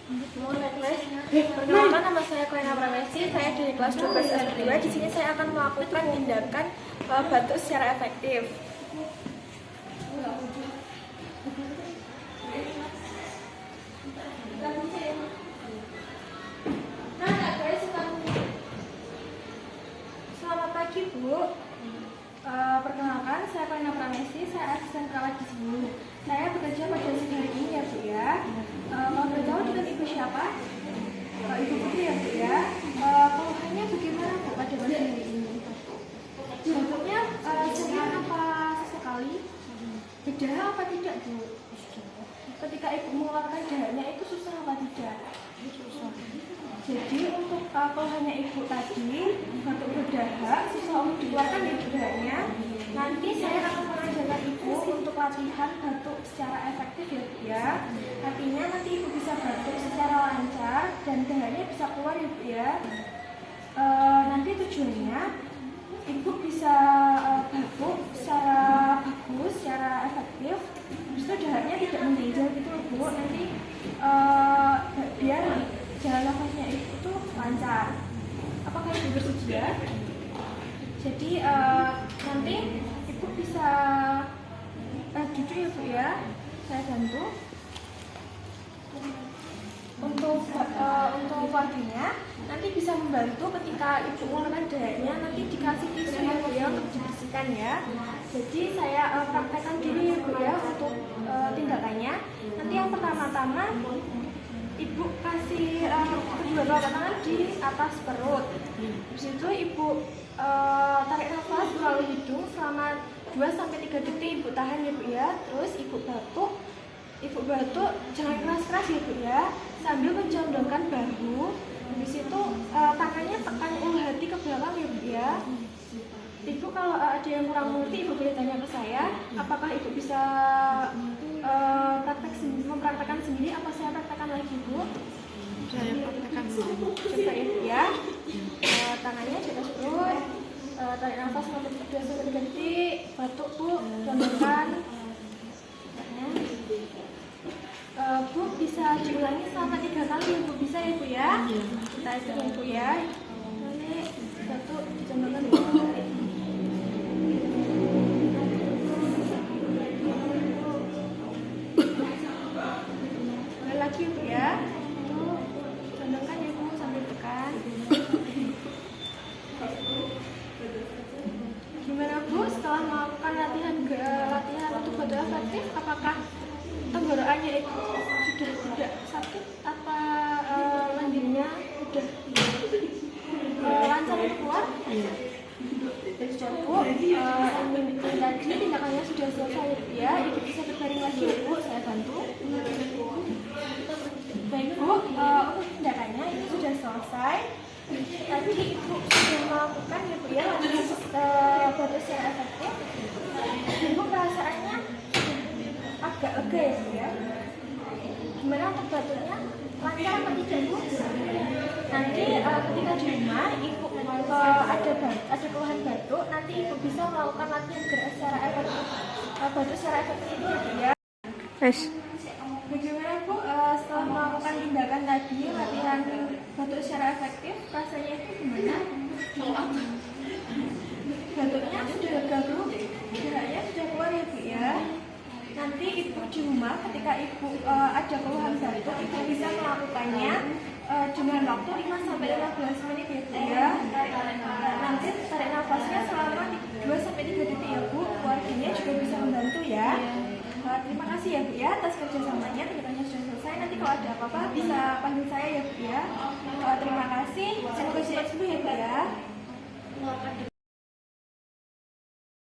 Perkenalkan, nama saya Koena Pramesti, saya dari kelas 12 S2. Di sini saya akan melakukan tindakan batuk secara efektif. Selamat pagi, Bu. Perkenalkan, saya Koena Pramesti, saya asisten perawat di sini. Saya bekerja pada siang hari ini ya, Bu ya. Mau beritahu dengan Ibu siapa? Ibu Putri ya, Bu ya. Keluhannya bagaimana, Bu, pada pagi hari ini? Batuknya sering apa sesekali? Berdarah apa tidak, Bu? Ketika Ibu mengeluarkan darahnya itu susah apa tidak? Susah. Jadi untuk keluhannya Ibu tadi, batuk berdahak, susah untuk dikeluarkan ya darahnya. Nanti saya akan mengajarkan Ibu untuk latihan batuk secara efektif ya, Bu ya. Artinya nanti Ibu bisa batuk secara lancar dan darahnya bisa keluar ya, Bu ya. Nanti tujuannya Ibu bisa batuk secara bagus, secara efektif. Terus darahnya tidak menjejal gitu loh, Bu. Nanti biar jalan nafasnya itu lancar. Apakah Ibu bersedia? Jadi nanti Ibu bisa duduk ya, Bu ya. Saya bantu. Untuk warganya nanti bisa membantu ketika Ibu mengeluarkan darahnya, nanti dikasih tisu ya, Bu ya, untuk dibersihkan ya. Jadi saya praktekkan dulu ya, Bu ya, untuk tindakannya. Nanti yang pertama-tama Ibu kasih kedua telapak tangan di atas perut. Di situ Ibu tarik nafas melalui hidung selama 2-3 detik. Ibu tahan ya, Bu ya. Terus Ibu batuk. Ibu batuk jangan keras-keras ya, Bu ya. Sambil menjondongkan bahu. Di situ tangannya tekan ulu hati ke belakang ya, Bu ya. Ibu kalau ada yang kurang mengerti, Ibu boleh tanya ke saya. Apakah Ibu bisa mempraktekkan sendiri? Apa saya praktekkan lagi, Bu? Saya praktekkan dulu. Coba ya, Bu ya. Tangannya di atas perut, tarik nafas selama 2-3 detik, batuk, Bu, jondongkan. Bu bisa diulangi selama 3 kali ya, Bu, bisa ya, Bu ya? Kita hitung ya, Bu ya. Nanti batuk dijondongkan 2 kali. Boleh lagi ya, Bu ya. Tuh, condongkan ya, Bu, sambil tekan. Gimana, Bu, setelah melakukan latihan untuk batuk efektif, apakah tenggorokannya itu sudah tidak sakit? Apa lendirnya sudah lancar untuk keluar? Iya. Jadi Bu, tadi tindakannya sudah selesai ya. Ibu bisa berbaring lagi ya, Bu, saya bantu. Baik, Bu, untuk tindakannya ini sudah selesai. Tadi Ibu sudah melakukan ya, Bu ya, latihan batuk secara efektif. Ibu perasaannya agak lega ya, Bu ya. Gimana untuk batuknya? Lancar apa tidak, Bu? Nanti ketika di rumah Ibu ada keluhan batuk, nanti Ibu bisa melakukan latihan gerak secara efektif, batuk secara efektif itu ya, Bu ya. Bagaimana, Bu, setelah melakukan tindakan tadi, latihan batuk secara efektif, rasanya itu gimana? Batuknya sudah lega, Bu, geraknya sudah keluar ya, Bu ya. Nanti Ibu di rumah ketika Ibu ada keluhan batuk, Ibu bisa melakukannya dengan waktu 5-15 menit ya, Bu ya. Nanti tarik nafasnya selama 2-3 detik ya, Bu. Keluarganya juga bisa membantu ya. Terima kasih ya, Bu ya, atas kerjasamanya. Tindakannya sudah selesai. Nanti kalau ada apa-apa bisa panggil saya ya, Bu ya.